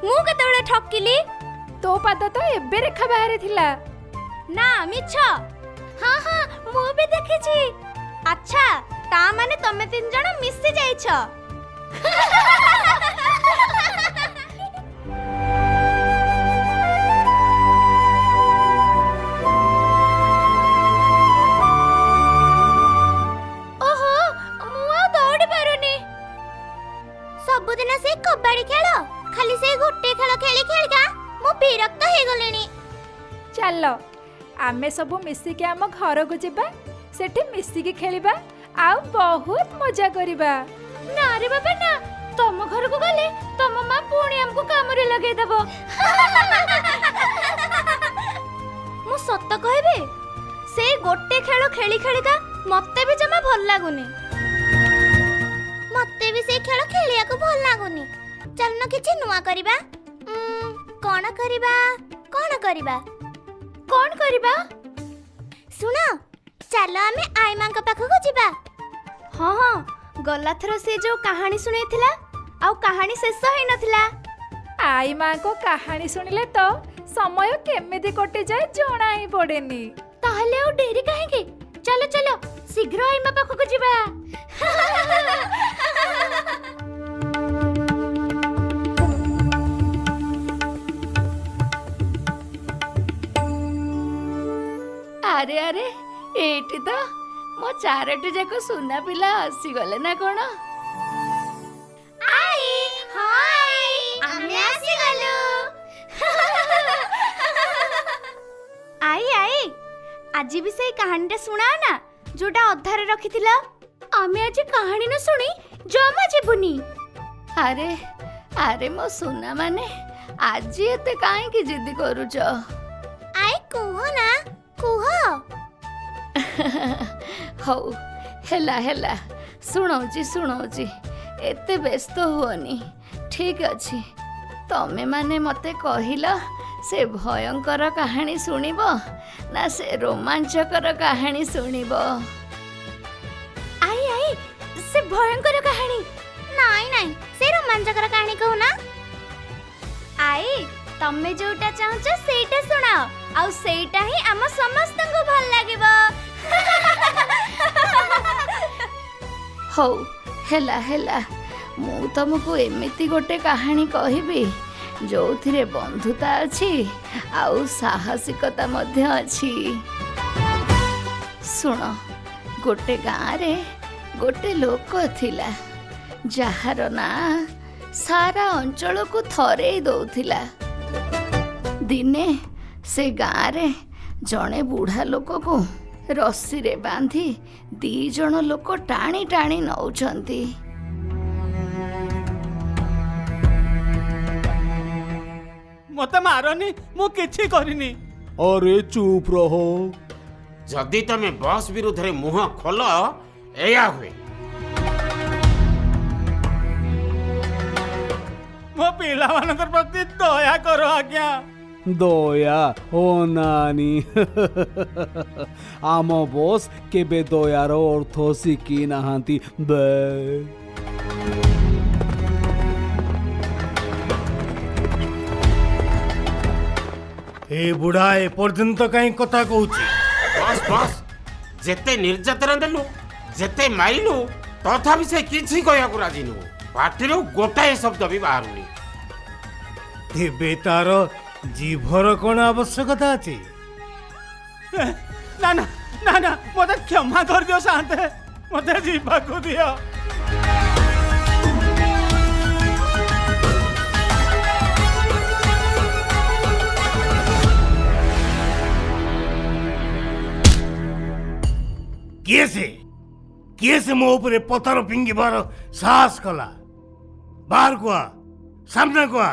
मु केतेबेले ठकिली तो पाद तो एबे रेखा बाहरी थिला ना मिछ हाँ हाँ मु भी देखिछि अच्छा ता माने तमे तीन जण मिसी जाइछ ओहो मु आ दौड़ी पारुनी सबुदिन से कबड्डी खेल खाली से गोटे खेल खेली खेलिका मु विरक्त हे गलेनी चलो आमे सबु मिसिके आम घर को जिबा सेठी मिसिके खेलिबा आ बहुत मजा करिबा ना रे बाबा ना तुम घर को गले तुम मां पुणी हमको काम रे लगे देबो मु सत्त कहबे से गोटे खेल खेली खेलिका मते भी जमा भल लागुनी मते भी से खेल खेलिया को भल लागुनी चल न किछि नुवा करबा कोन करबा कोन करबा कोन करबा सुना चलो आमे आई मां का पाखो को जिबा हाँ हाँ गला थर से जो कहानी सुनेथिला आउ कहानी शेष होई नथिला आई मां को कहानी सुनिले तो समय केमिति कटि जाए जणा ही पड़ेनी ताहले ओ डेरी काहेके चलो चलो शीघ्र आई मां पाखो को जिबा अरे अरे एठी तो मो चारोटी जाको सुना पिला आसी गले ना कोन आई हाय आमे आसी गलो आई आई आज भी सही कहानीटा सुनाओ ना जोटा अधारे रखिथिला आमे आज कहानी न सुनी जमा जेबुनी अरे अरे मो सुना माने आज एते काहे की जिद्दी करूछ आई कुहो ना कुहो हौ हेला हेला शुणाऊची एते व्यस्त हुअनी ठीक अछि तमे माने मते कहिला से भयंकर कहानी सुनिबो ना से रोमांचकर कहानी सुनिबो आई आई से भयंकर कहानी नाई नाई से रोमांचकर कहानी कहू ना आई तमे जोटा चाहछ सेटा सुनाओ आउ सेटा ही हम समस्त को भल लागिबो हौ हेला हेला मु तुमको एमिति गोटे कहानी कहबी जो थिरे बंधुता अछि आउ साहसिकता मध्य अछि सुन गोटे गाँव रे गोटे लोक थिला जहार ना सारा अंचल को थरे दौथिला दिने से गाँव रे जड़े बुढ़ा लोक को रस्सी रे बांधी 2 जण लोक टाणी टाणी नौचंती मते मारनी मु किछि करिनी अरे चुप रहो जदि तमे बस विरुद्ध रे मुह खोल एया हुए मो पिला मानकर प्रति दया करो आज्ञा दया ओ नानी आम बस केबे दयार अर्थ शिखी नाहांती बे ए बुढ़ा ए पर्यंत कहीं कथा कहूची बस बस जेते निर्यातना देलु जेते मारिलु तथापि से किछि कहया को राजी नु पाटिरो गोटाए शब्द भी बाहरुनी तेबे तार जीभर कौन आवश्यकता अछि ना ना ना ना मते क्षमा कर दियो शांते मते जीवा को दियो किए से मो ऊपर पत्थर फिंगिबार साहस कला बाहर को आ सामने को आ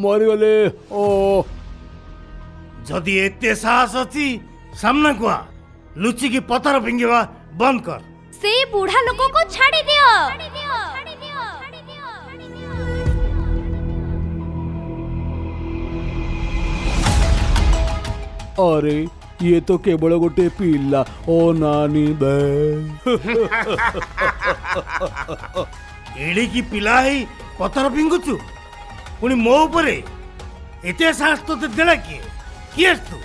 मरिगले ओ जदि एते साहस अछि सामने को आ लुची की पत्थर फिंगिबा बंद कर से बूढ़ा लोगों को छाड़ी दियो अरे ये तो केवल गोटे पिला ओ नानी बे एड़ी पिला ही पथर फिंगुचु पुणी मो उपरे एते साहस तो देला किए तू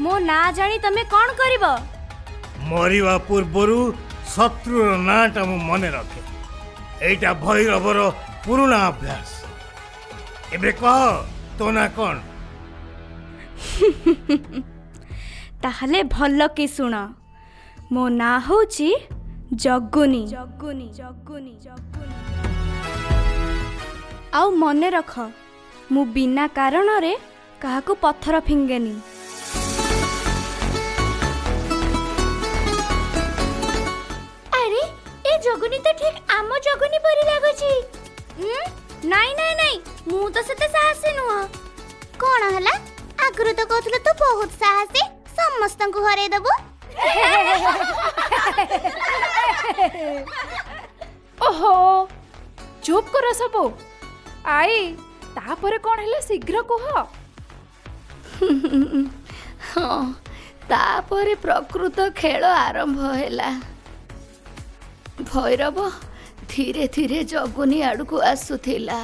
मो ना जानी तमे कौन करिब मरिवा पूर्वरु शत्रुर नाटा मु मने रखे एटा भैरवर पुरुणा अभ्यास एबे कह तो ना कौन ताहले भल कि सुन मो ना होची जगुनी जगुनी जगुनी जगुनी आउ मने रख मु बिना कारण रे काहाकू पत्थर फिंगेनी अरे ए जगुनी तो ठीक आम जगुनी परी लागुची नाई नाई नाई मु तो सेते साहसी नुह कोन हला आगरु तो कहथले तू बहुत साहसी समस्त को हरे दबु ओहो चुप कर सबो आई तापरे कौन हेले शीघ्र कह हाँ तापरे प्रकृत खेल आरंभ हैला भैरव धीरे धीरे जगुनी आड़ को आसुथिला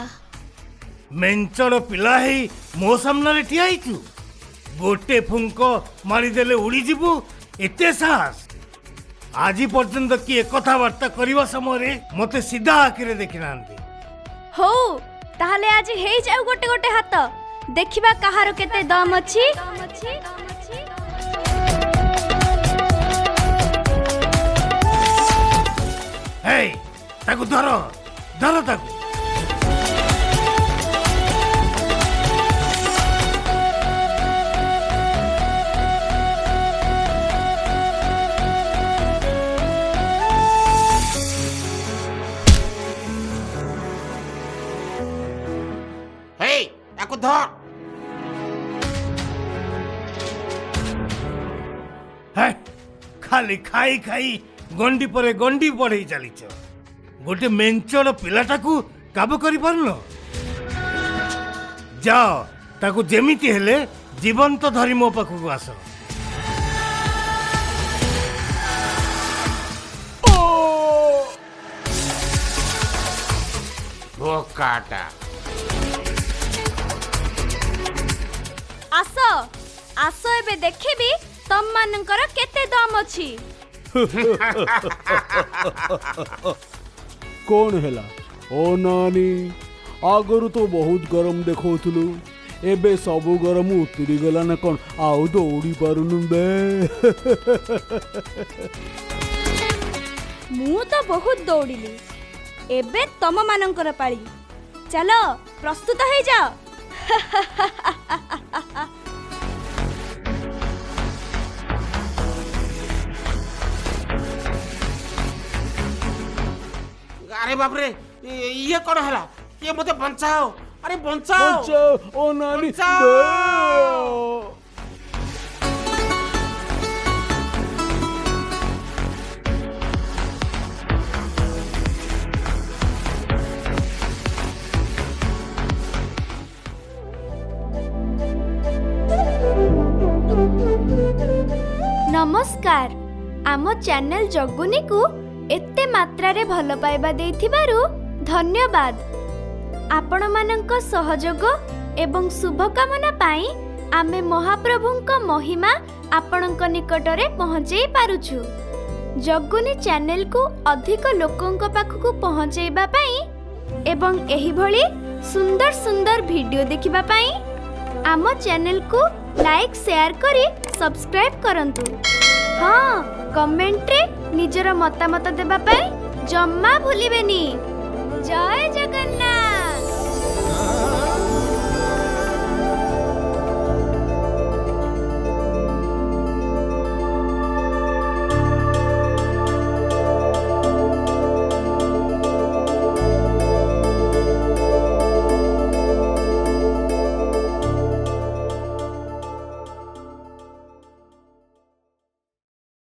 मेंचड़ पिला ही मो सामने ठिया ହେଇଛୁ गोटे फुंक मारिदेले उड़ी जीवु एते साहस आज पर्यंत किए कथबार्ता करवा समय मते सीधा आखिरे देखि नांती हो ताहले आज हेई जाऊ गोटे गोटे हाथ देखिबा कहारो केते दम अछि हे ताकू धरो धरो ताकू धर है खाली खाई खाई गंडी परे गंडी बढ़ई चलीच गोटे मेंचड़ पिलाटाकू काबू करि पारलो जाओ ताकू जेमिति हेले जीवंत धरी मो पाखु आस बोकाटा आस आस एबे देखिबी तम मानकर केते दम अछि कौन हैला ओ नानी आगरु तो बहुत गरम देखौथुलु एबे सबु गरम उतरी गला ना कौन आउ दौड़ी पारुनु बे मु तो बहुत दौड़िली एबे तम मानकर पाळी चलो प्रस्तुत हो जाओ अरे बाप रे ये कौन है ये मुझे बचाओ अरे बचाओ बचाओ ओ नानी बचाओ। नमस्कार आम चैनल जगुनी को एते मात्रा रे भल पाइबा देथिबारु धन्यवाद आपण मानक सहयोग एवं शुभकामना पाई आमे महाप्रभुंक महिमा आपणक निकटरे पहुंचई पारुछु जगुनी चैनल को अधिक लोकंक पाखकु पहुंचैबा पाई एवं एही भली सुंदर सुंदर वीडियो देखिबा पाई आम चैनल को लाइक शेयर करी सब्सक्राइब करंतु हाँ कमेंट रे निजर मतामत देबा पाई जम्मा भूलिबेनी जय जय।